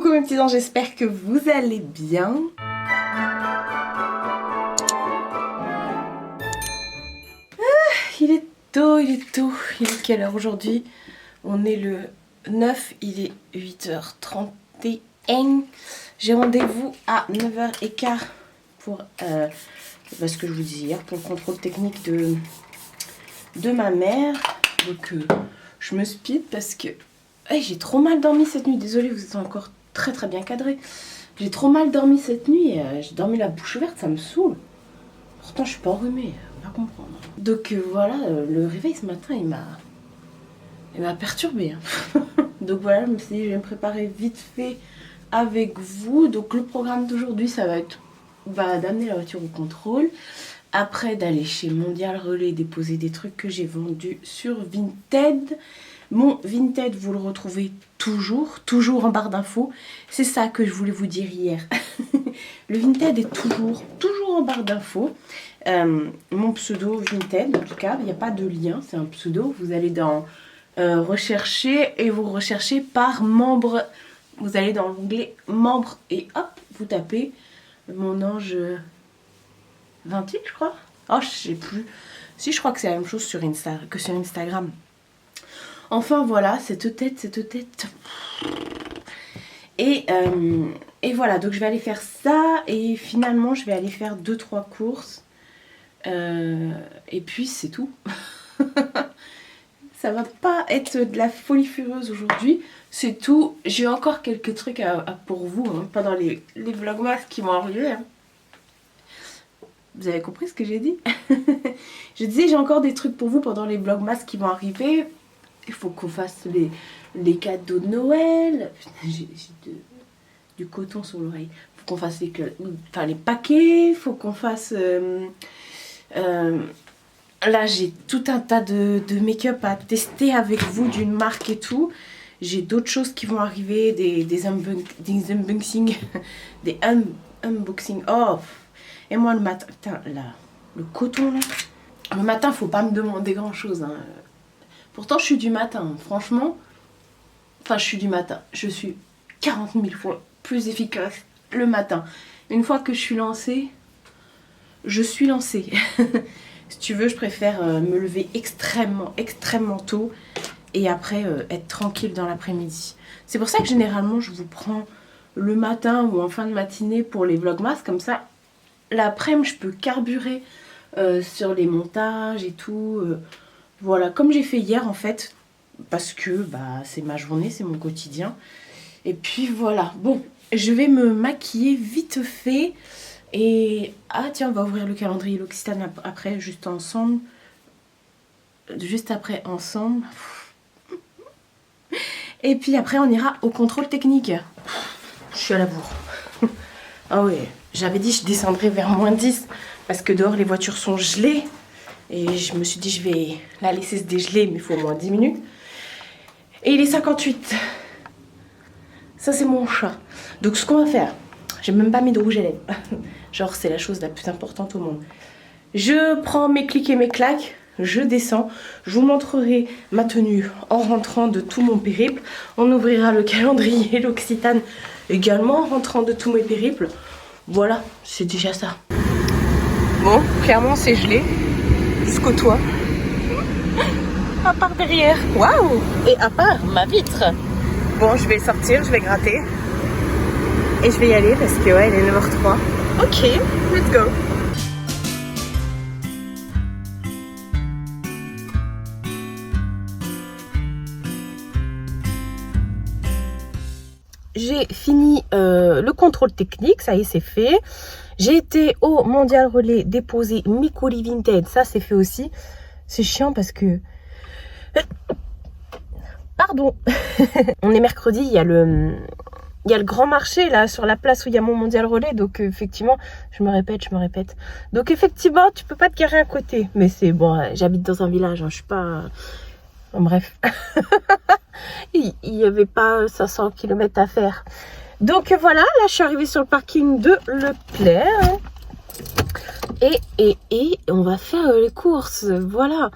Coucou mes petits anges, j'espère que vous allez bien. Il est tôt. Il est quelle heure aujourd'hui? On est le 9, il est 8h31. J'ai rendez-vous à 9h15 pour ce que je vous disais hier, pour le contrôle technique de ma mère. Donc je me speed parce que j'ai trop mal dormi cette nuit. Désolée, vous êtes encore très bien cadré. J'ai trop mal dormi cette nuit. J'ai dormi la bouche ouverte, ça me saoule. Pourtant je suis pas enrhumée, on va comprendre. Donc voilà, le réveil ce matin il m'a perturbée. Donc voilà, je me suis dit je vais me préparer vite fait avec vous. Donc le programme d'aujourd'hui ça va être d'amener la voiture au contrôle. Après d'aller chez Mondial Relais déposer des trucs que j'ai vendus sur Vinted. Mon Vinted, vous le retrouvez toujours en barre d'infos. C'est ça que je voulais vous dire hier. Le Vinted est toujours en barre d'infos. Mon pseudo Vinted, en tout cas, il n'y a pas de lien, c'est un pseudo. Vous allez dans rechercher et vous recherchez par membre. Vous allez dans l'onglet membre et hop, vous tapez mon ange 28, je crois. Oh, je sais plus. Si, je crois que c'est la même chose sur Instagram. Enfin voilà, cette tête. Et voilà, donc je vais aller faire ça. Et finalement, je vais aller faire 2-3 courses. Et puis c'est tout. Ça va pas être de la folie furieuse aujourd'hui. C'est tout. J'ai encore quelques trucs pour vous, hein, pendant les vlogmas qui vont arriver. Hein. Vous avez compris ce que j'ai dit? Je disais, j'ai encore des trucs pour vous pendant les vlogmas qui vont arriver. Il faut qu'on fasse les cadeaux de Noël. J'ai du coton sur l'oreille. Il faut qu'on fasse les paquets. Il faut qu'on fasse... là, j'ai tout un tas de make-up à tester avec vous d'une marque et tout. J'ai d'autres choses qui vont arriver. Des unboxings. Des unboxings. Oh! Et moi, le matin... Putain, là, le coton, là. Le matin, faut pas me demander grand-chose, hein. Pourtant, je suis du matin, franchement. Enfin, je suis du matin. Je suis 40 000 fois plus efficace le matin. Une fois que je suis lancée, je suis lancée. Si tu veux, je préfère me lever extrêmement tôt et après être tranquille dans l'après-midi. C'est pour ça que généralement, je vous prends le matin ou en fin de matinée pour les vlogmas. Comme ça, l'après-midi, je peux carburer sur les montages et tout. Voilà, comme j'ai fait hier en fait, parce que c'est ma journée, c'est mon quotidien. Et puis voilà, bon, je vais me maquiller vite fait. Et ah tiens, on va ouvrir le calendrier L'Occitane après, juste après ensemble. Et puis après, on ira au contrôle technique. Je suis à la bourre. Ah ouais, j'avais dit je descendrais vers -10 parce que dehors les voitures sont gelées. Et je me suis dit, je vais la laisser se dégeler, mais il faut au moins 10 minutes. Et il est 58. Ça, c'est mon chat. Donc, ce qu'on va faire, j'ai même pas mis de rouge à lèvres. Genre, c'est la chose la plus importante au monde. Je prends mes clics et mes claques, je descends. Je vous montrerai ma tenue en rentrant de tout mon périple. On ouvrira le calendrier L'Occitane également en rentrant de tous mes périples. Voilà, c'est déjà ça. Bon, clairement, c'est gelé. Jusqu'au toit. À part derrière. Waouh! Et à part ma vitre. Bon, je vais sortir, je vais gratter. Et je vais y aller parce que ouais, il est 9h03. Ok, let's go. J'ai fini le contrôle technique, ça y est, c'est fait. J'ai été au Mondial Relais déposer mes colis Vinted, ça c'est fait aussi. C'est chiant parce que... Pardon. On est mercredi, il y a le grand marché là sur la place où il y a mon Mondial Relais. Donc effectivement, je me répète. Donc effectivement, tu peux pas te garer à côté. Mais c'est bon, j'habite dans un village, hein, je suis pas... Bon, bref. Il n'y avait pas 500 km à faire. Donc voilà, là je suis arrivée sur le parking de Leclerc. Et on va faire les courses, voilà.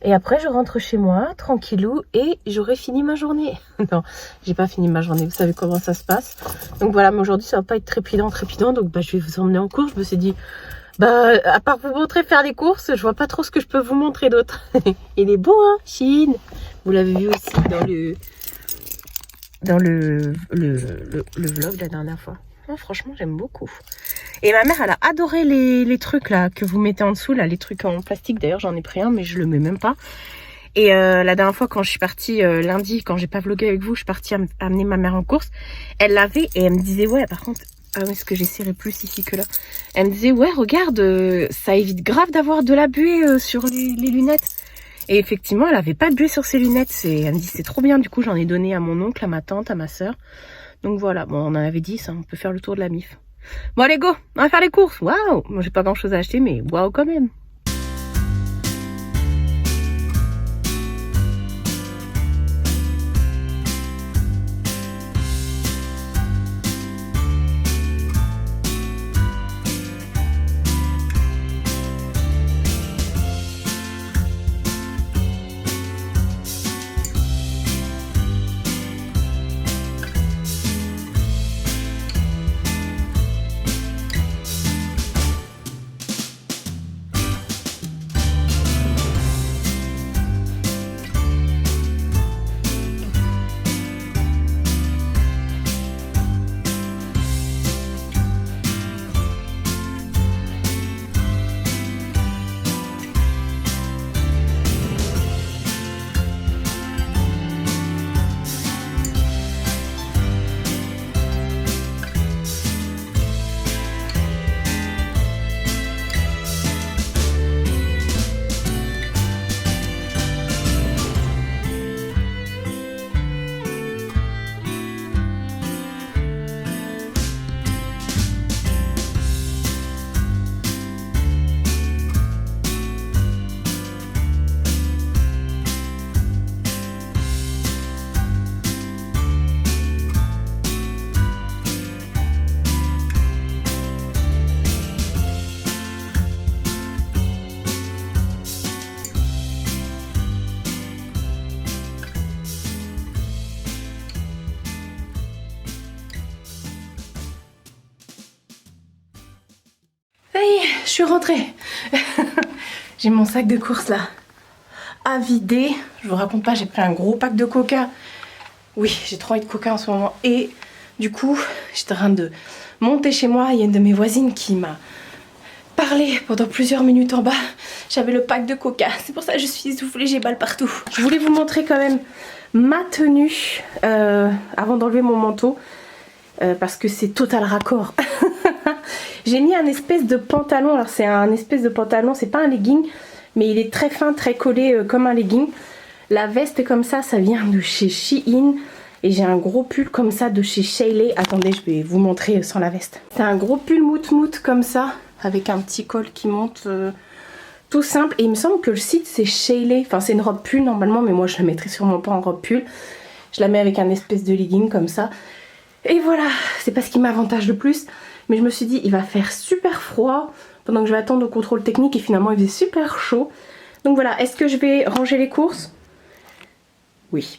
Et après, je rentre chez moi, tranquillou, et j'aurai fini ma journée. Non, j'ai pas fini ma journée, vous savez comment ça se passe. Donc voilà, mais aujourd'hui, ça va pas être trépidant. Donc bah, je vais vous emmener en course. Je me suis dit, bah, à part vous montrer faire les courses, je vois pas trop ce que je peux vous montrer d'autre. Il est beau, hein, Chine. Vous l'avez vu aussi dans le vlog de la dernière fois. Oh, franchement, j'aime beaucoup. Et ma mère, elle a adoré les trucs là que vous mettez en dessous, là, les trucs en plastique. D'ailleurs, j'en ai pris un, mais je le mets même pas. Et la dernière fois, quand je suis partie lundi, quand j'ai pas vlogué avec vous, je suis partie amener ma mère en course. Elle l'avait et elle me disait, ouais, par contre, est-ce que j'ai serré plus ici que là? Elle me disait, ouais, regarde, ça évite grave d'avoir de la buée sur les lunettes. Et effectivement, elle avait pas de buée sur ses lunettes. Elle me dit, c'est trop bien. Du coup, j'en ai donné à mon oncle, à ma tante, à ma soeur. Donc voilà, bon, on en avait dit, ça, on peut faire le tour de la MIF. Bon, allez, go, on va faire les courses. Waouh, moi, j'ai pas grand chose à acheter, mais waouh, quand même. Ça y est, je suis rentrée. J'ai mon sac de course là à vider. Je vous raconte pas, j'ai pris un gros pack de coca. Oui, j'ai trop envie de coca en ce moment. Et du coup, j'étais en train de monter chez moi. Il y a une de mes voisines qui m'a parlé pendant plusieurs minutes en bas. J'avais le pack de coca. C'est pour ça que je suis essoufflée, j'ai balles partout. Je voulais vous montrer quand même ma tenue avant d'enlever mon manteau. Parce que c'est total raccord. J'ai mis un espèce de pantalon. Alors c'est un espèce de pantalon, c'est pas un legging, mais il est très fin, très collé comme un legging. La veste comme ça vient de chez Shein. Et j'ai un gros pull comme ça de chez Sheiley. Attendez, je vais vous montrer sans la veste. C'est un gros pull mout comme ça, avec un petit col qui monte tout simple. Et il me semble que le site c'est Sheiley. Enfin c'est une robe pull normalement, mais moi je la mettrai sûrement pas en robe pull. Je la mets avec un espèce de legging comme ça. Et voilà, c'est pas ce qui m'avantage le plus. Mais je me suis dit, il va faire super froid pendant que je vais attendre au contrôle technique. Et finalement, il faisait super chaud. Donc voilà, est-ce que je vais ranger les courses? Oui.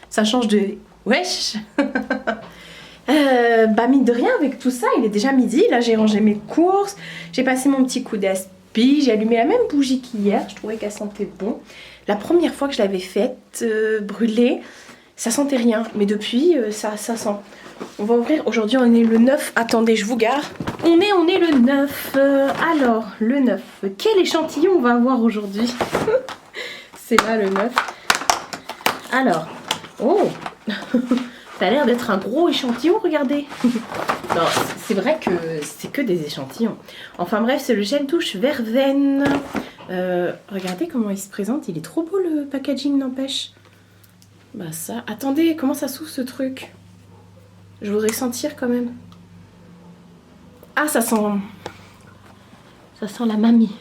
Ça change de... Wesh. Bah mine de rien, avec tout ça, il est déjà midi. Là, j'ai rangé mes courses. J'ai passé mon petit coup d'aspi. J'ai allumé la même bougie qu'hier. Je trouvais qu'elle sentait bon. La première fois que je l'avais faite brûler, ça sentait rien. Mais depuis, ça sent. On va ouvrir. Aujourd'hui, on est le 9. Attendez, je vous gare. On est le 9. Alors, le 9. Quel échantillon on va avoir aujourd'hui? C'est là le 9. Alors, oh ça a l'air d'être un gros échantillon, regardez. Non, c'est vrai que c'est que des échantillons. Enfin bref, c'est le gel douche verveine. Regardez comment il se présente. Il est trop beau le packaging, n'empêche. Bah ça... Attendez, comment ça s'ouvre ce truc? Je voudrais sentir quand même. Ah, ça sent... Ça sent la mamie.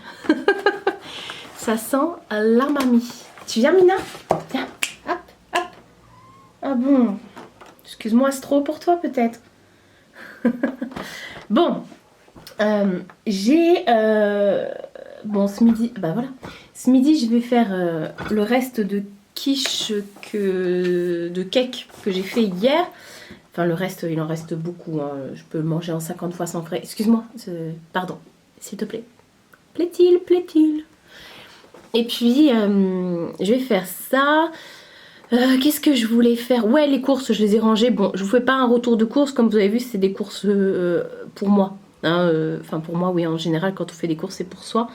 Ça sent la mamie. Tu viens, Mina? Viens, hop, hop. Ah bon. Excuse-moi, c'est trop pour toi peut-être. Bon, j'ai bon, ce midi, bah voilà. Ce midi, je vais faire le reste de quiche de cake que j'ai fait hier. Enfin, le reste, il en reste beaucoup. Hein. Je peux le manger en 50 fois sans frais. Excuse-moi, pardon, s'il te plaît. Plaît-il, plaît-il. Et puis, je vais faire ça. Qu'est-ce que je voulais faire? Ouais, les courses, je les ai rangées. Bon, je vous fais pas un retour de courses. Comme vous avez vu, c'est des courses pour moi. Hein, enfin, pour moi, oui, en général, quand on fait des courses, c'est pour soi.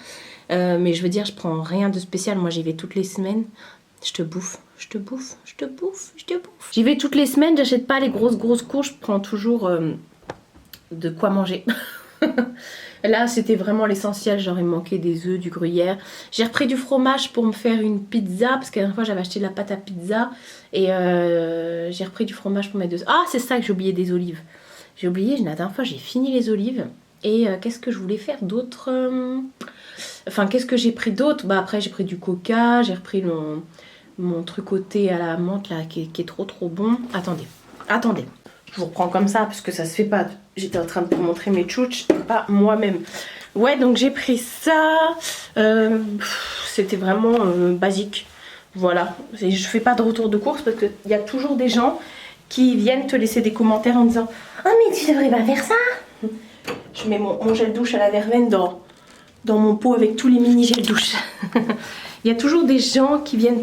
Mais je veux dire, je prends rien de spécial. Moi, j'y vais toutes les semaines. Je te bouffe, je te bouffe, je te bouffe, je te bouffe. J'y vais toutes les semaines, j'achète pas les grosses courses. Je prends toujours de quoi manger. Là, c'était vraiment l'essentiel. Genre, il me manquait des œufs, du gruyère. J'ai repris du fromage pour me faire une pizza. Parce que la dernière fois, j'avais acheté de la pâte à pizza. Et j'ai repris du fromage pour mettre des... Ah, c'est ça que j'ai oublié, des olives. J'ai oublié, la dernière fois, j'ai fini les olives. Et qu'est-ce que je voulais faire d'autre Enfin, qu'est-ce que j'ai pris d'autre? Bah, après, j'ai pris du coca. J'ai repris mon truc à la menthe, là, qui est trop bon. Attendez. Je vous reprends comme ça parce que ça se fait pas. J'étais en train de vous montrer mes tchouches, pas moi-même. Ouais, donc j'ai pris ça. C'était vraiment basique. Voilà. Je fais pas de retour de course parce qu'il y a toujours des gens qui viennent te laisser des commentaires en disant « Ah, mais tu devrais pas faire ça !» Je mets mon gel douche à la verveine dans mon pot avec tous les mini gels douche. Il y a toujours des gens qui viennent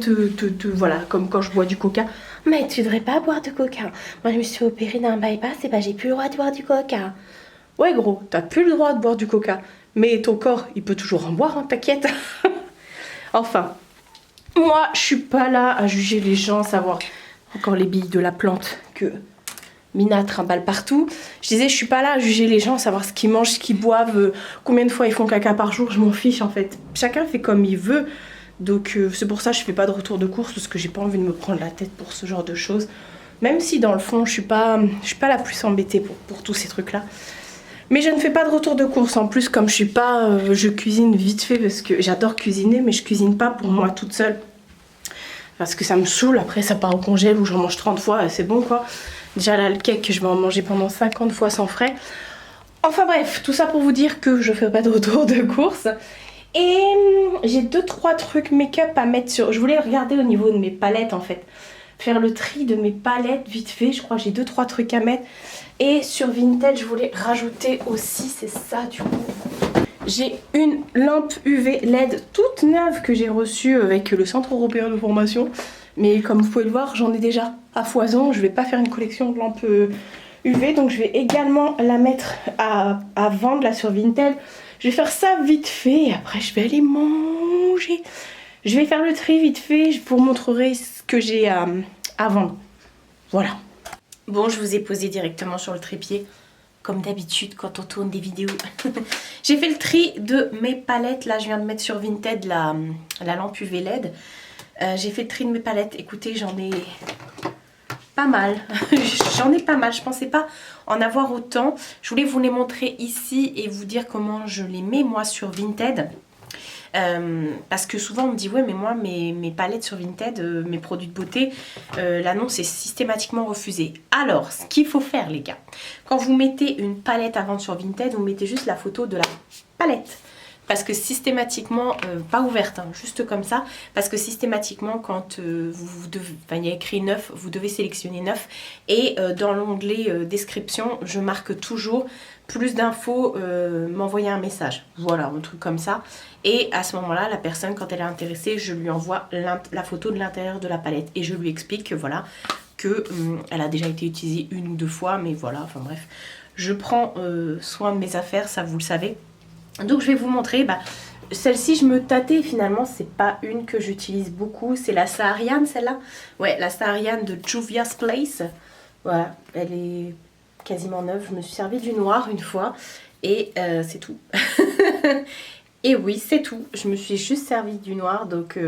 voilà, comme quand je bois du coca. Mais tu devrais pas boire de coca. Moi, je me suis opérée d'un bypass et bah j'ai plus le droit de boire du coca. Ouais, gros, t'as plus le droit de boire du coca. Mais ton corps, il peut toujours en boire, hein, t'inquiète. Enfin, moi, je suis pas là à juger les gens, savoir encore les billes de la plante que Mina trimballe partout. Je disais, je suis pas là à juger les gens, savoir ce qu'ils mangent, ce qu'ils boivent, combien de fois ils font caca par jour. Je m'en fiche en fait. Chacun fait comme il veut. Donc c'est pour ça que je fais pas de retour de course parce que j'ai pas envie de me prendre la tête pour ce genre de choses. Même si dans le fond je suis pas la plus embêtée pour tous ces trucs là. Mais je ne fais pas de retour de course. En plus comme je suis pas, je cuisine vite fait parce que j'adore cuisiner mais je cuisine pas pour moi toute seule. Parce que ça me saoule, après ça part au congèle où j'en mange 30 fois, c'est bon quoi. Déjà là le cake je vais en manger pendant 50 fois sans frais. Enfin bref, tout ça pour vous dire que je fais pas de retour de course. Et j'ai 2-3 trucs make-up à mettre sur... Je voulais regarder au niveau de mes palettes en fait. Faire le tri de mes palettes vite fait. Je crois que j'ai 2-3 trucs à mettre. Et sur Vinted, je voulais rajouter aussi, c'est ça du coup. J'ai une lampe UV LED toute neuve que j'ai reçue avec le Centre Européen de Formation. Mais comme vous pouvez le voir, j'en ai déjà à foison. Je vais pas faire une collection de lampes UV. Donc je vais également la mettre à vendre là sur Vinted. Je vais faire ça vite fait et après je vais aller manger. Je vais faire le tri vite fait, je vous montrerai ce que j'ai à vendre. Voilà. Bon, je vous ai posé directement sur le trépied, comme d'habitude quand on tourne des vidéos. J'ai fait le tri de mes palettes. Là, je viens de mettre sur Vinted la lampe UV LED. J'ai fait le tri de mes palettes. Écoutez, j'en ai pas mal. J'en ai pas mal. Je pensais pas en avoir autant. Je voulais vous les montrer ici et vous dire comment je les mets moi sur Vinted. Parce que souvent on me dit ouais mais moi mes palettes sur Vinted, mes produits de beauté, l'annonce est systématiquement refusée. Alors ce qu'il faut faire les gars, quand vous mettez une palette à vendre sur Vinted, vous mettez juste la photo de la palette. Parce que systématiquement, pas ouverte, hein, juste comme ça, parce que systématiquement quand il y a écrit 9, vous devez sélectionner 9 et dans l'onglet description, je marque toujours plus d'infos, m'envoyer un message. Voilà, un truc comme ça. Et à ce moment-là, la personne, quand elle est intéressée, je lui envoie la photo de l'intérieur de la palette et je lui explique que voilà, que elle a déjà été utilisée 1 ou 2 fois, mais voilà, enfin bref. Je prends soin de mes affaires, ça vous le savez. Donc je vais vous montrer, celle-ci je me tâtais finalement, c'est pas une que j'utilise beaucoup, c'est la Saharian celle-là. Ouais, la Saharian de Juvia's Place. Voilà, elle est quasiment neuve, je me suis servi du noir une fois et c'est tout. Et oui, c'est tout, je me suis juste servi du noir, donc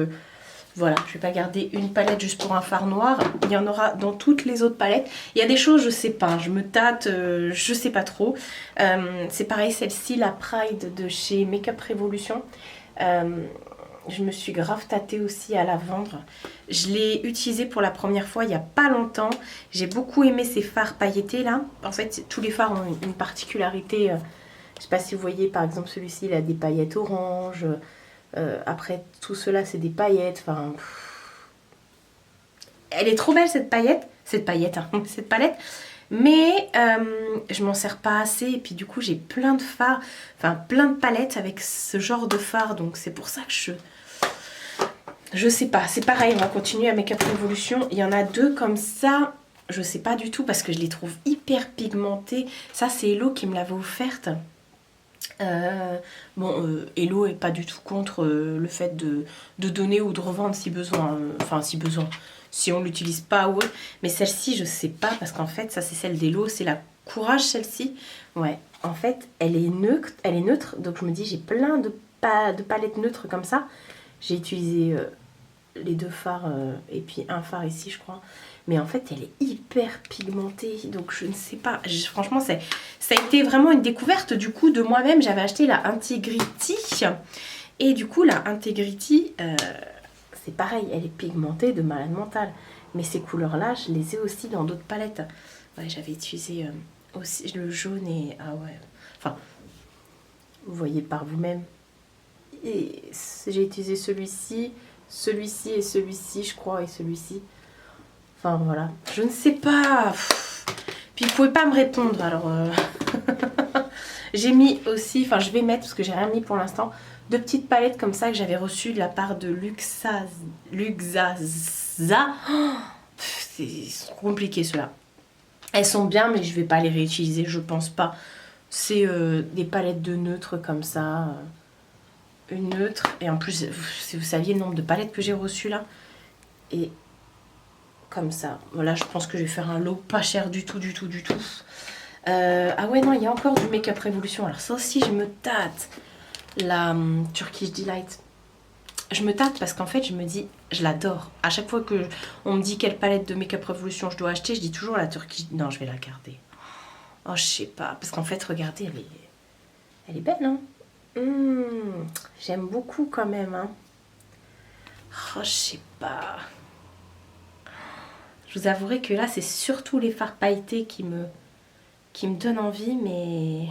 voilà, je vais pas garder une palette juste pour un fard noir. Il y en aura dans toutes les autres palettes. Il y a des choses, je sais pas, je me tâte, je sais pas trop. C'est pareil, celle-ci, la Pride de chez Makeup Revolution. Je me suis grave tâtée aussi à la vendre. Je l'ai utilisée pour la première fois il y a pas longtemps. J'ai beaucoup aimé ces fards pailletés là. En fait, tous les fards ont une particularité Je sais pas si vous voyez, par exemple, celui-ci, il a des paillettes orange. Après, tout cela, c'est des paillettes. Enfin, elle est trop belle, cette paillette. Cette paillette, hein, cette palette. Mais je m'en sers pas assez. Et puis, du coup, j'ai plein de fards. Enfin, plein de palettes avec ce genre de fard. Donc, c'est pour ça que je sais pas. C'est pareil, on va continuer à Make Up Revolution. Il y en a 2 comme ça. Je sais pas du tout parce que je les trouve hyper pigmentées. Ça, c'est Hello qui me l'avait offerte. Hello est pas du tout contre le fait de donner ou de revendre si besoin. Enfin, si besoin. Si on l'utilise pas, ouais. Mais celle-ci, je sais pas parce qu'en fait, ça, c'est celle d'Hello. C'est la Courage, celle-ci. Ouais, en fait, elle est neutre. Donc, je me dis, j'ai plein de palettes neutres comme ça. J'ai utilisé les 2 fards et puis un fard ici, je crois. Mais en fait, elle est hyper pigmentée. Donc, je ne sais pas. Franchement, ça a été vraiment une découverte du coup de moi-même. J'avais acheté la Integrity. Et du coup, la Integrity, c'est pareil. Elle est pigmentée de malade mental. Mais ces couleurs-là, je les ai aussi dans d'autres palettes. Ouais, j'avais utilisé aussi le jaune et... Ah ouais. Enfin, vous voyez par vous-même. Et j'ai utilisé celui-ci et celui-ci, je crois, et celui-ci. Enfin, voilà. Je ne sais pas. Puis, vous pouvez pas me répondre, alors... J'ai mis aussi... Enfin, je vais mettre, parce que j'ai rien mis pour l'instant, 2 petites palettes comme ça que j'avais reçues de la part de Luxaza. Oh, c'est compliqué, ceux-là. Elles sont bien, mais je vais pas les réutiliser, je pense pas. C'est des palettes de neutres comme ça. Une neutre. Et en plus, si vous saviez le nombre de palettes que j'ai reçues là. Et comme ça. Voilà, je pense que je vais faire un lot pas cher du tout. Ah ouais, non, il y a encore du Make Up Revolution. Alors ça aussi, je me tâte. La Turkish Delight. Je me tâte parce qu'en fait, je me dis, je l'adore. À chaque fois que on me dit quelle palette de Make Up Revolution je dois acheter, je dis toujours la Turkish... Non, je vais la garder. Oh, je sais pas. Parce qu'en fait, regardez, elle est belle, hein. J'aime beaucoup quand même, hein. Oh, je sais pas. Je vous avouerai que là, c'est surtout les fards pailletés qui me donnent envie, mais...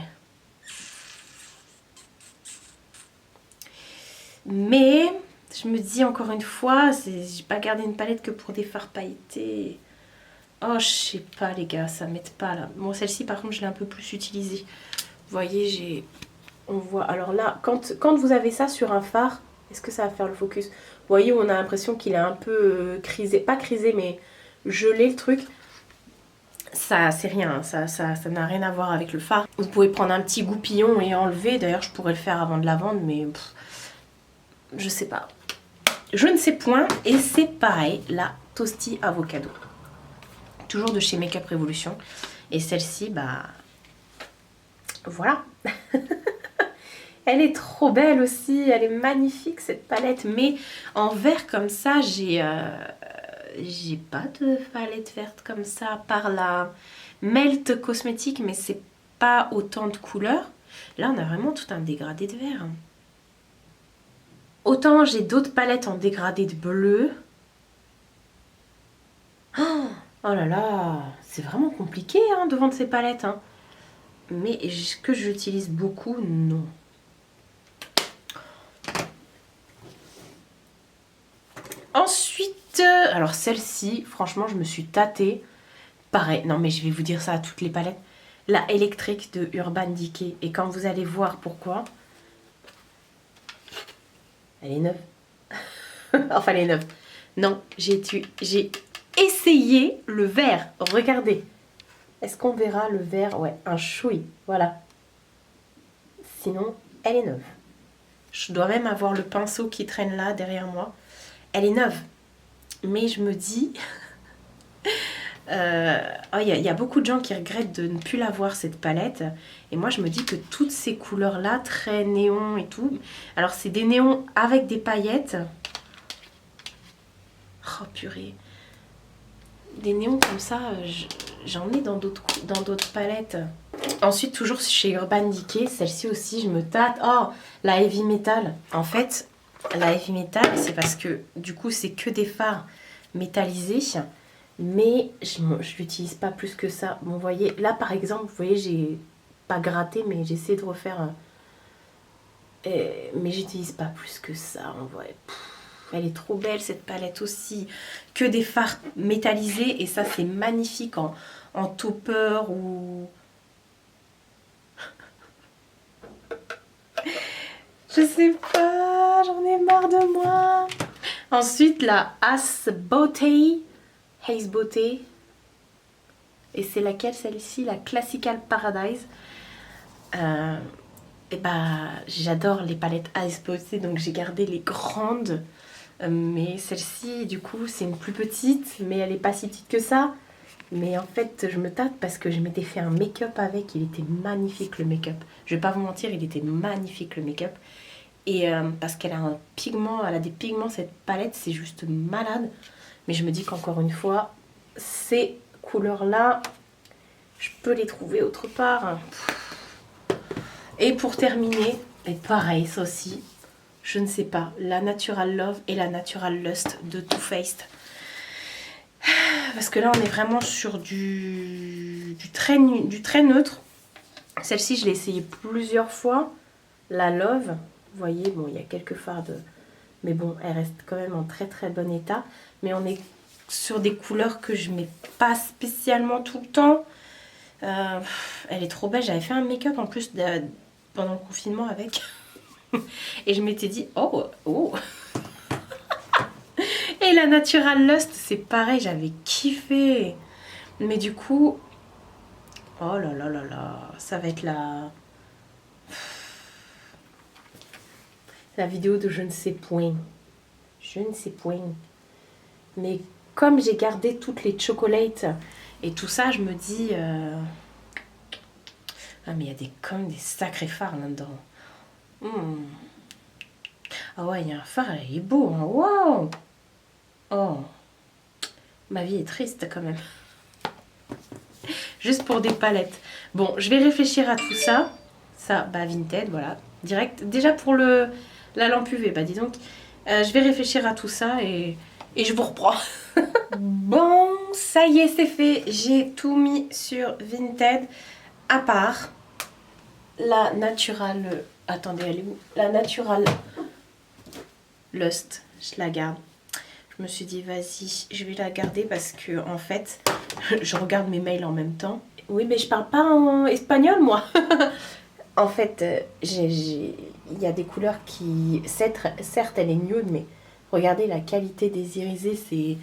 je me dis encore une fois, j'ai pas gardé une palette que pour des fards pailletés. Oh, je sais pas, les gars, ça m'aide pas, là. Bon, celle-ci, par contre, je l'ai un peu plus utilisée. Vous voyez, on voit... Alors là, quand vous avez ça sur un fard, est-ce que ça va faire le focus? Vous voyez, on a l'impression qu'il est un peu crisé. Pas crisé, mais gelé, le truc. Ça, c'est rien. Ça n'a rien à voir avec le fard. Vous pouvez prendre un petit goupillon et enlever. D'ailleurs, je pourrais le faire avant de la vendre, mais... je sais pas. Je ne sais point. Et c'est pareil, la Toasty Avocado. Toujours de chez Make Up Revolution. Et celle-ci, bah... voilà. Elle est trop belle aussi. Elle est magnifique, cette palette. Mais en vert comme ça, j'ai pas de palette verte comme ça. À part la Melt Cosmétique, mais c'est pas autant de couleurs. Là, on a vraiment tout un dégradé de vert. Autant j'ai d'autres palettes en dégradé de bleu. Oh là là, c'est vraiment compliqué hein, de vendre ces palettes. Hein. Mais que j'utilise beaucoup, non. Ensuite, alors celle-ci, franchement, je me suis tâtée. Pareil, non mais je vais vous dire ça à toutes les palettes. La électrique de Urban Decay. Et quand vous allez voir pourquoi, elle est neuve. Enfin, elle est neuve. Non, j'ai essayé le vert. Regardez. Est-ce qu'on verra le vert? Ouais, un chouï. Voilà. Sinon, elle est neuve. Je dois même avoir le pinceau qui traîne là, derrière moi. Elle est neuve. Mais je me dis... Il y a beaucoup de gens qui regrettent de ne plus l'avoir, cette palette. Et moi, je me dis que toutes ces couleurs-là, très néon et tout... Alors, c'est des néons avec des paillettes. Oh, purée. Des néons comme ça, j'en ai dans d'autres palettes. Ensuite, toujours chez Urban Decay, celle-ci aussi, je me tâte. Oh, la Heavy Metal. En fait, la Heavy Metal, c'est parce que, du coup, c'est que des fards métallisés. Mais je l'utilise pas plus que ça. Bon, vous voyez, là, par exemple, vous voyez, j'ai pas gratter, mais j'essaie de refaire. Mais j'utilise pas plus que ça en vrai. Elle est trop belle cette palette aussi. Que des fards métallisés et ça c'est magnifique en topper ou... Je sais pas, j'en ai marre de moi. Ensuite la Haze Beauty. Et c'est laquelle celle-ci? La Classical Paradise. Et bah j'adore les palettes Haze Beauty, donc j'ai gardé les grandes. Mais celle-ci du coup c'est une plus petite, mais elle est pas si petite que ça. Mais en fait je me tâte parce que je m'étais fait un make-up avec, il était magnifique le make-up. Je vais pas vous mentir, il était magnifique le make-up. Et parce qu'elle a un pigment, elle a des pigments cette palette, c'est juste malade. Mais je me dis qu'encore une fois, ces couleurs-là, je peux les trouver autre part. Et pour terminer, et pareil ça aussi, je ne sais pas, la Natural Love et la Natural Lust de Too Faced. Parce que là on est vraiment sur du très neutre. Celle-ci je l'ai essayée plusieurs fois. La Love, vous voyez, bon il y a quelques fards de... Mais bon, elle reste quand même en très très bon état. Mais on est sur des couleurs que je mets pas spécialement tout le temps. Elle est trop belle, j'avais fait un make-up en plus pendant le confinement avec. Et je m'étais dit, oh. Et la Natural Lust, c'est pareil, j'avais kiffé. Mais du coup, oh là là là là, ça va être la vidéo de je ne sais point. Je ne sais point. Mais comme j'ai gardé toutes les chocolates et tout ça, je me dis... Ah mais il y a quand même des sacrés fards là-dedans. Ah ouais, il y a un phare, il est beau. Hein. Wow. Oh. Ma vie est triste quand même. Juste pour des palettes. Bon, je vais réfléchir à tout ça. Ça, bah Vinted, voilà. Direct. Déjà pour la lampe UV, bah dis donc. Je vais réfléchir à tout ça et je vous reprends. Bon, ça y est, c'est fait. J'ai tout mis sur Vinted. À part la Natural... Attendez, elle est où? La Natural Lust. Je la garde. Je me suis dit, vas-y, je vais la garder parce que, en fait, je regarde mes mails en même temps. Oui, mais je parle pas en espagnol, moi. En fait, il y a des couleurs qui... Certes, elle est nude, mais regardez la qualité des irisés, c'est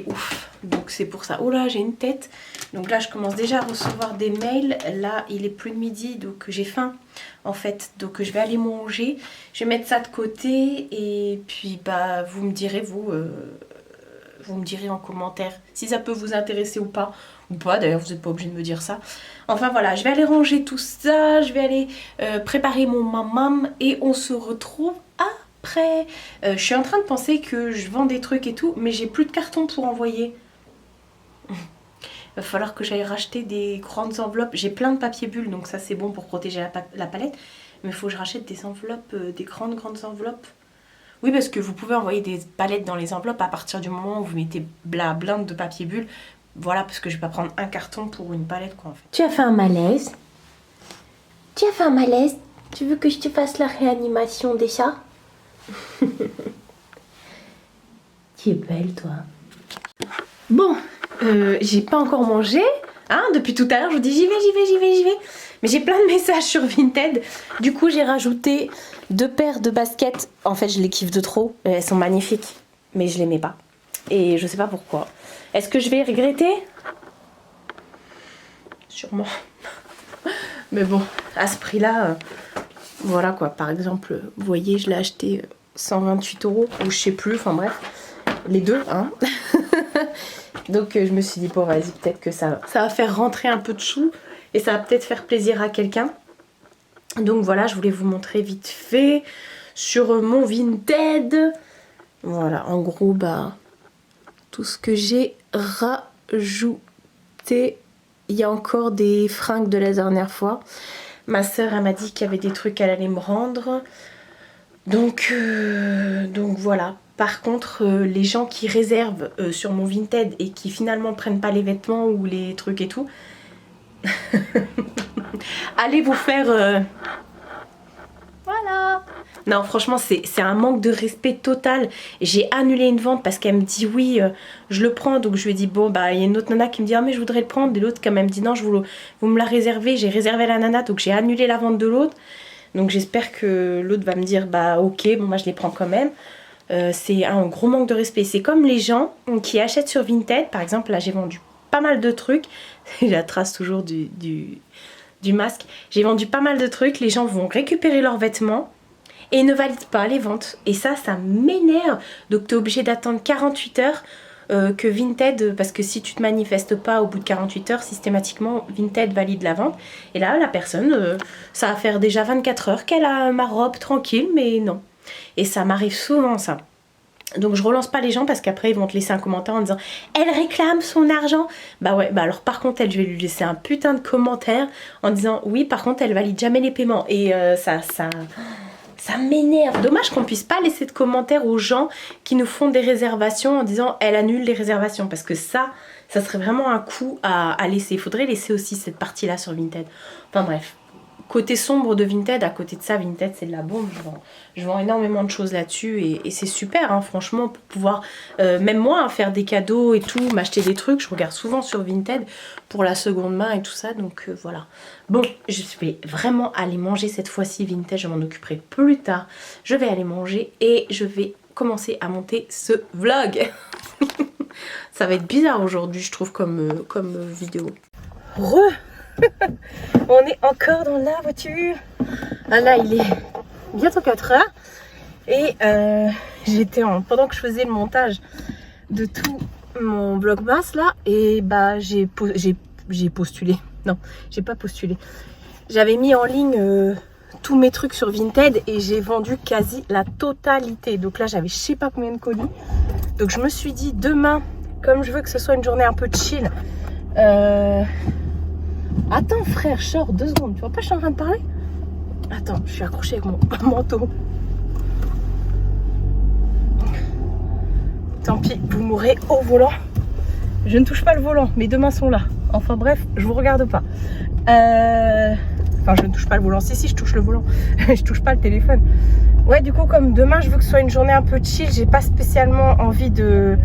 ouf. Donc c'est pour ça. Oh là, j'ai une tête. Donc là, je commence déjà à recevoir des mails. Là, il est plus de midi, donc j'ai faim, en fait. Donc je vais aller manger. Je vais mettre ça de côté. Et puis, bah, vous me direz, vous me direz en commentaire si ça peut vous intéresser ou pas. Ou pas, d'ailleurs, vous n'êtes pas obligé de me dire ça. Enfin, voilà, je vais aller ranger tout ça. Je vais aller préparer mon mamam. Et on se retrouve après. Je suis en train de penser que je vends des trucs et tout, mais j'ai plus de carton pour envoyer. Il va falloir que j'aille racheter des grandes enveloppes. J'ai plein de papier bulle, donc ça c'est bon pour protéger la palette. Mais il faut que je rachète des enveloppes, des grandes enveloppes. Oui, parce que vous pouvez envoyer des palettes dans les enveloppes à partir du moment où vous mettez la blinde de papier bulle. Voilà, parce que je vais pas prendre un carton pour une palette, quoi, en fait. Tu as fait un malaise? Tu as fait un malaise? Tu veux que je te fasse la réanimation des chats? Tu es belle, toi. Bon, j'ai pas encore mangé. Hein, depuis tout à l'heure, je vous dis j'y vais. Mais j'ai plein de messages sur Vinted. Du coup, j'ai rajouté 2 paires de baskets. En fait, je les kiffe de trop. Elles sont magnifiques. Mais je les mets pas. Et je sais pas pourquoi. Est-ce que je vais regretter? Sûrement. Mais bon, à ce prix-là, voilà quoi. Par exemple, vous voyez, je l'ai acheté 128 € ou je sais plus. Enfin bref, les deux, hein. Donc je me suis dit, bon vas-y, peut-être que ça va faire rentrer un peu de sous. Et ça va peut-être faire plaisir à quelqu'un. Donc voilà, je voulais vous montrer vite fait sur mon Vinted. Voilà, en gros, bah, tout ce que j'ai rajouté. Il y a encore des fringues de la dernière fois. Ma soeur, elle m'a dit qu'il y avait des trucs qu'elle allait me rendre. Donc voilà. Par contre, les gens qui réservent sur mon Vinted et qui finalement prennent pas les vêtements ou les trucs et tout, allez vous faire... Voilà. Non, franchement, c'est un manque de respect total. J'ai annulé une vente parce qu'elle me dit oui, je le prends. Donc je lui ai dit bon, bah il y a une autre nana qui me dit ah mais je voudrais le prendre. Et l'autre qui m'a dit non, vous me la réservez. J'ai réservé la nana, donc j'ai annulé la vente de l'autre. Donc j'espère que l'autre va me dire bah ok, bon moi je les prends quand même. C'est un gros manque de respect. C'est comme les gens qui achètent sur Vinted. Par exemple, là j'ai vendu pas mal de trucs. La trace toujours du masque. J'ai vendu pas mal de trucs. Les gens vont récupérer leurs vêtements et ne valident pas les ventes. Et ça m'énerve. Donc tu es obligé d'attendre 48 heures que Vinted, parce que si tu te manifestes pas au bout de 48 heures, systématiquement Vinted valide la vente. Et là la personne, ça va faire déjà 24 heures qu'elle a ma robe tranquille, mais non. Et ça m'arrive souvent ça. Donc je relance pas les gens parce qu'après ils vont te laisser un commentaire en disant elle réclame son argent. Bah ouais, bah alors par contre je vais lui laisser un putain de commentaire en disant oui par contre elle valide jamais les paiements. Et ça m'énerve. Dommage qu'on puisse pas laisser de commentaires aux gens qui nous font des réservations en disant elle annule les réservations. Parce que ça serait vraiment un coup à laisser. Il faudrait laisser aussi cette partie-là sur Vinted. Enfin bref. Côté sombre de Vinted, à côté de ça, Vinted c'est de la bombe. Je vends énormément de choses là-dessus et c'est super, hein, franchement, pour pouvoir, même moi, hein, faire des cadeaux et tout, m'acheter des trucs. Je regarde souvent sur Vinted pour la seconde main et tout ça, donc voilà. Bon, je vais vraiment aller manger cette fois-ci Vinted, je m'en occuperai plus tard. Je vais aller manger et je vais commencer à monter ce vlog. Ça va être bizarre aujourd'hui, je trouve, comme vidéo. On est encore dans la voiture. Ah là il est bientôt 4 heures. Et j'étais pendant que je faisais le montage de tout mon vlogmas là. Et bah j'ai postulé. Non, j'ai pas postulé. J'avais mis en ligne tous mes trucs sur Vinted et j'ai vendu quasi la totalité. Donc là j'avais je sais pas combien de colis. Donc je me suis dit demain, comme je veux que ce soit une journée un peu chill, attends frère, je sors 2 secondes. Tu vois pas, je suis en train de parler. Attends, je suis accrochée avec mon manteau. Tant pis, vous mourrez au volant. Je ne touche pas le volant, mes 2 mains sont là. Enfin bref, je vous regarde pas. Enfin, je ne touche pas le volant. Si, je touche le volant. Je touche pas le téléphone. Ouais, du coup, comme demain, je veux que ce soit une journée un peu chill. J'ai pas spécialement envie de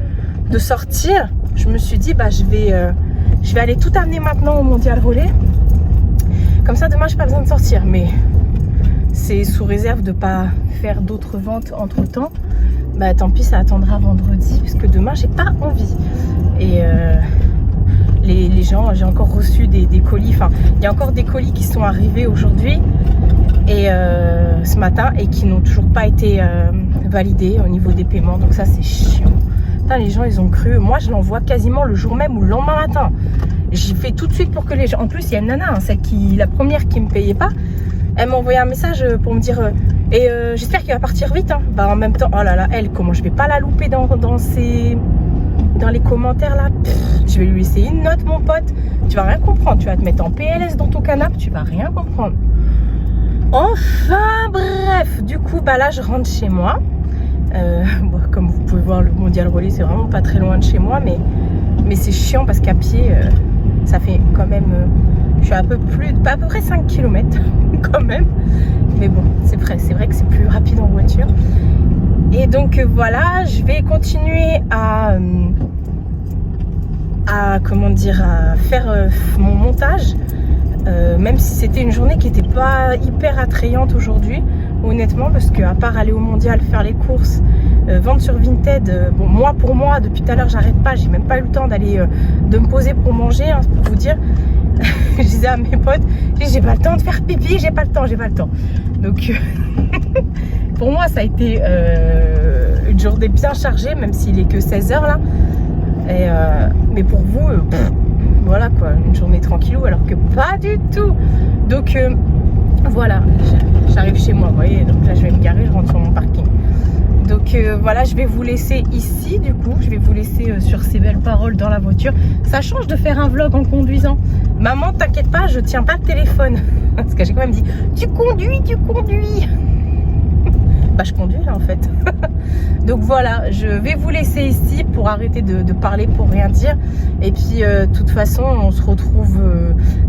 sortir. Je me suis dit, bah je vais aller tout amener maintenant au Mondial Relais. Comme ça, demain, j'ai pas besoin de sortir. Mais c'est sous réserve de pas faire d'autres ventes entre temps. Bah tant pis, ça attendra vendredi. Puisque demain, j'ai pas envie. Et les gens, j'ai encore reçu des colis. Enfin, il y a encore des colis qui sont arrivés aujourd'hui. Et ce matin. Et qui n'ont toujours pas été validés au niveau des paiements. Donc ça, c'est chiant. Putain, les gens, ils ont cru. Moi, je l'envoie quasiment le jour même ou le lendemain matin. J'y fais tout de suite pour que les gens... En plus, il y a une nana, hein, la première qui me payait pas. Elle m'a envoyé un message pour me dire j'espère qu'il va partir vite. Hein. Bah, en même temps, oh là là, elle, comment je vais pas la louper dans les commentaires là. Je vais lui laisser une note, mon pote. Tu vas rien comprendre. Tu vas te mettre en PLS dans ton canapé. Tu vas rien comprendre. Enfin, bref. Du coup, bah là, je rentre chez moi. Bon, comme vous pouvez voir, le Mondial Relais c'est vraiment pas très loin de chez moi, mais c'est chiant parce qu'à pied ça fait quand même je suis à peu près 5 km quand même, mais bon c'est vrai que c'est plus rapide en voiture. Et donc voilà, je vais continuer à faire mon montage, même si c'était une journée qui n'était pas hyper attrayante aujourd'hui, honnêtement, parce qu'à part aller au Mondial, faire les courses, vendre sur Vinted, bon, pour moi, depuis tout à l'heure, j'arrête pas, j'ai même pas eu le temps de me poser pour manger, hein, pour vous dire. Je disais à mes potes, j'ai pas le temps de faire pipi, j'ai pas le temps. Donc, pour moi, ça a été une journée bien chargée, même s'il est que 16 h là. Mais pour vous, voilà quoi, une journée tranquillou, alors que pas du tout. Donc, voilà, j'arrive chez moi, vous voyez, donc là je vais me garer, je rentre sur mon parking. Donc voilà, je vais vous laisser ici, du coup, je vais vous laisser sur ces belles paroles dans la voiture. Ça change de faire un vlog en conduisant. Maman, t'inquiète pas, je tiens pas le téléphone. Parce que j'ai quand même dit, tu conduis. Bah je conduis là en fait. Donc voilà, je vais vous laisser ici pour arrêter de parler pour rien dire. Et puis de toute façon, on se retrouve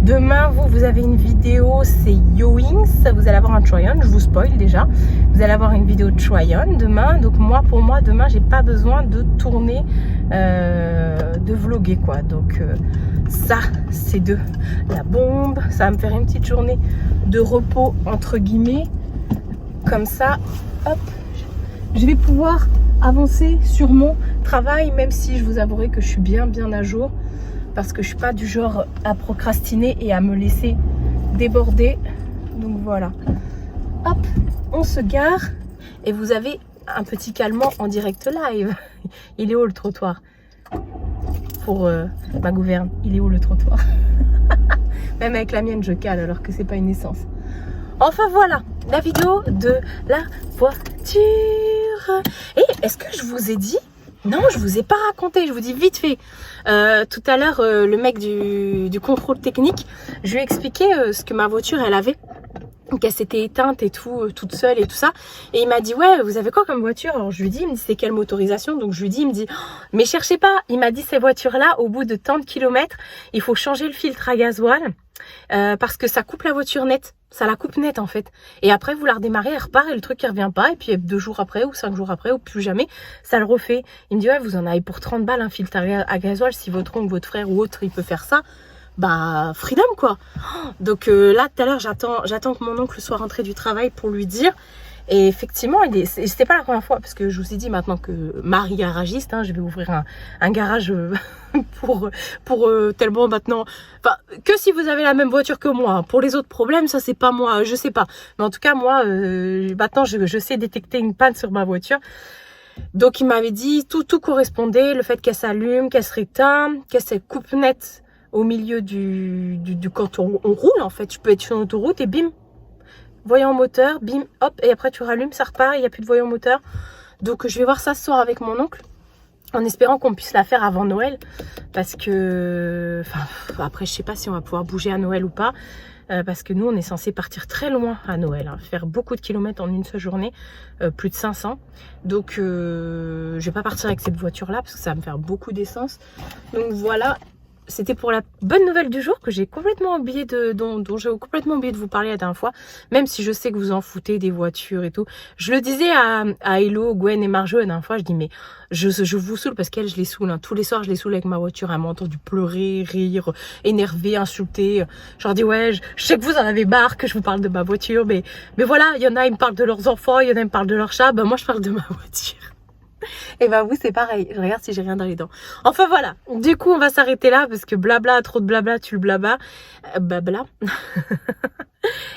demain. Vous avez une vidéo, c'est Yo-Wings. Vous allez avoir un try-on, je vous spoil déjà. Vous allez avoir une vidéo de try-on demain. Donc pour moi, demain, j'ai pas besoin de tourner, de vlogger quoi. Donc ça, c'est de la bombe. Ça va me faire une petite journée de repos entre guillemets. Comme ça, hop, je vais pouvoir avancer sur mon travail, même si je vous avouerai que je suis bien à jour, parce que je suis pas du genre à procrastiner et à me laisser déborder. Donc voilà, hop, on se gare et vous avez un petit calmant en direct live. Il est où le trottoir? Pour ma gouverne, il est où le trottoir? Même avec la mienne je cale alors que c'est pas une essence. Enfin voilà, la vidéo de la voiture. Et est-ce que je vous ai dit? Non, je vous ai pas raconté, je vous dis vite fait. Tout à l'heure, le mec du contrôle technique, je lui ai expliqué ce que ma voiture, elle avait. Qu'elle s'était éteinte et tout, toute seule et tout ça. Et il m'a dit, ouais, vous avez quoi comme voiture? Alors je lui dis, il me dit, c'est quelle motorisation? Donc je lui dis, il me dit, oh, mais cherchez pas. Il m'a dit, ces voitures-là, au bout de tant de kilomètres, il faut changer le filtre à gasoil parce que ça coupe la voiture net. Ça la coupe net en fait. Et après, vous la redémarrez, elle repart et le truc, il revient pas. Et puis 2 jours après ou 5 jours après ou plus jamais, ça le refait. Il me dit, ouais, vous en avez pour 30 balles un filtre à gasoil. Si votre oncle, votre frère ou autre, il peut faire ça. Bah freedom quoi. Donc là tout à l'heure j'attends que mon oncle soit rentré du travail pour lui dire. Et effectivement c'était pas la première fois, parce que je vous ai dit maintenant que Marie garagiste, hein, je vais ouvrir un garage pour tellement maintenant, enfin que si vous avez la même voiture que moi. Pour les autres problèmes, ça c'est pas moi, je sais pas, mais en tout cas moi maintenant je sais détecter une panne sur ma voiture. Donc il m'avait dit tout correspondait, le fait qu'elle s'allume, qu'elle se réteint, qu'elle se coupe net au milieu du quand on roule en fait. Je peux être sur l'autoroute et bim, voyant moteur, bim, hop, et après tu rallumes, ça repart, il n'y a plus de voyant moteur. Donc je vais voir ça ce soir avec mon oncle, en espérant qu'on puisse la faire avant Noël, parce que enfin après je sais pas si on va pouvoir bouger à Noël ou pas, parce que nous on est censé partir très loin à Noël, hein, faire beaucoup de kilomètres en une seule journée, plus de 500. Donc je vais pas partir avec cette voiture là parce que ça va me faire beaucoup d'essence. Donc voilà. C'était pour la bonne nouvelle du jour que j'ai complètement oublié dont j'ai complètement oublié de vous parler la dernière fois, même si je sais que vous en foutez des voitures et tout. Je le disais à Hello, Gwen et Marjo la dernière fois, je dis mais je vous saoule parce qu'elle je les saoule, hein. Tous les soirs je les saoule avec ma voiture, elle m'a entendu pleurer, rire, énerver, insulter. Je leur dis ouais, je sais que vous en avez marre que je vous parle de ma voiture, mais voilà, il y en a ils me parlent de leurs enfants, il y en a ils me parlent de leur chat, ben moi je parle de ma voiture. Et bah vous c'est pareil, je regarde si j'ai rien dans les dents. Enfin voilà, du coup on va s'arrêter là parce que blabla, trop de blabla, tu le blabla. Blabla.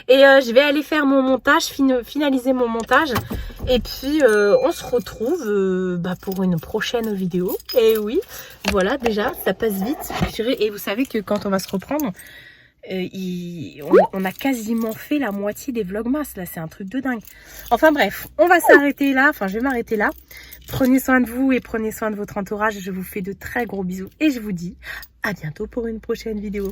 Et je vais aller faire mon montage, finaliser mon montage. Et puis on se retrouve pour une prochaine vidéo. Et oui, voilà déjà, ça passe vite. Et vous savez que quand on va se reprendre, on a quasiment fait la moitié des vlogmas. Là c'est un truc de dingue. Enfin bref, on va s'arrêter là. Enfin je vais m'arrêter là. Prenez soin de vous et prenez soin de votre entourage. Je vous fais de très gros bisous et je vous dis à bientôt pour une prochaine vidéo.